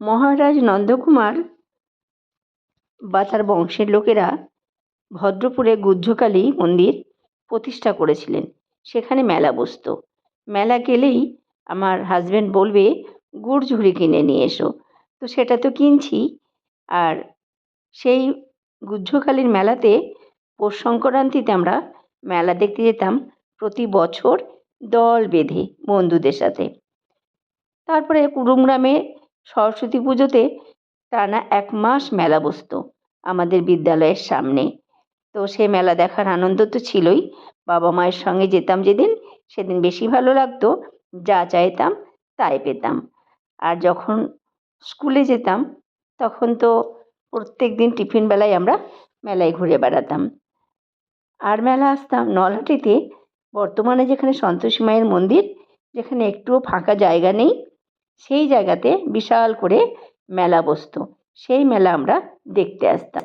মহারাজ নন্দকুমার বা তার বংশের লোকেরা ভদ্রপুরে গুহ্যকালী মন্দির প্রতিষ্ঠা করেছিলেন। সেখানে মেলা বসতো। মেলা গেলেই আমার হাজব্যান্ড বলবে, গুড় ঝুড়ি কিনে নিয়ে এসো। তো সেটা তো কিনছি। আর সেই গুহ্যকালীর মেলাতে পৌষ সংক্রান্তিতে আমরা মেলা দেখতে যেতাম প্রতি বছর দল বেঁধে বন্ধুদের সাথে। তারপরে কুড়ুমগ্রামে সরস্বতী পুজোতে টানা 1 মাস মেলা বসতো আমাদের বিদ্যালয়ের সামনে। তো সে মেলা দেখার আনন্দ তো ছিলই। বাবা মায়ের সঙ্গে যেতাম যেদিন, সেদিন বেশি ভালো লাগতো। যা চাইতাম তাই পেতাম। আর যখন স্কুলে যেতাম তখন তো প্রত্যেকদিন টিফিন বেলায় আমরা মেলায় ঘুরে বেড়াতাম। আর মেলা আসতাম নলহাটিতে, বর্তমানে যেখানে সন্তোষী মায়ের মন্দির, যেখানে একটুও ফাঁকা জায়গা নেই, সেই জায়গাতে বিশাল করে মেলা বসতো। সেই মেলা আমরা দেখতে আসতাম।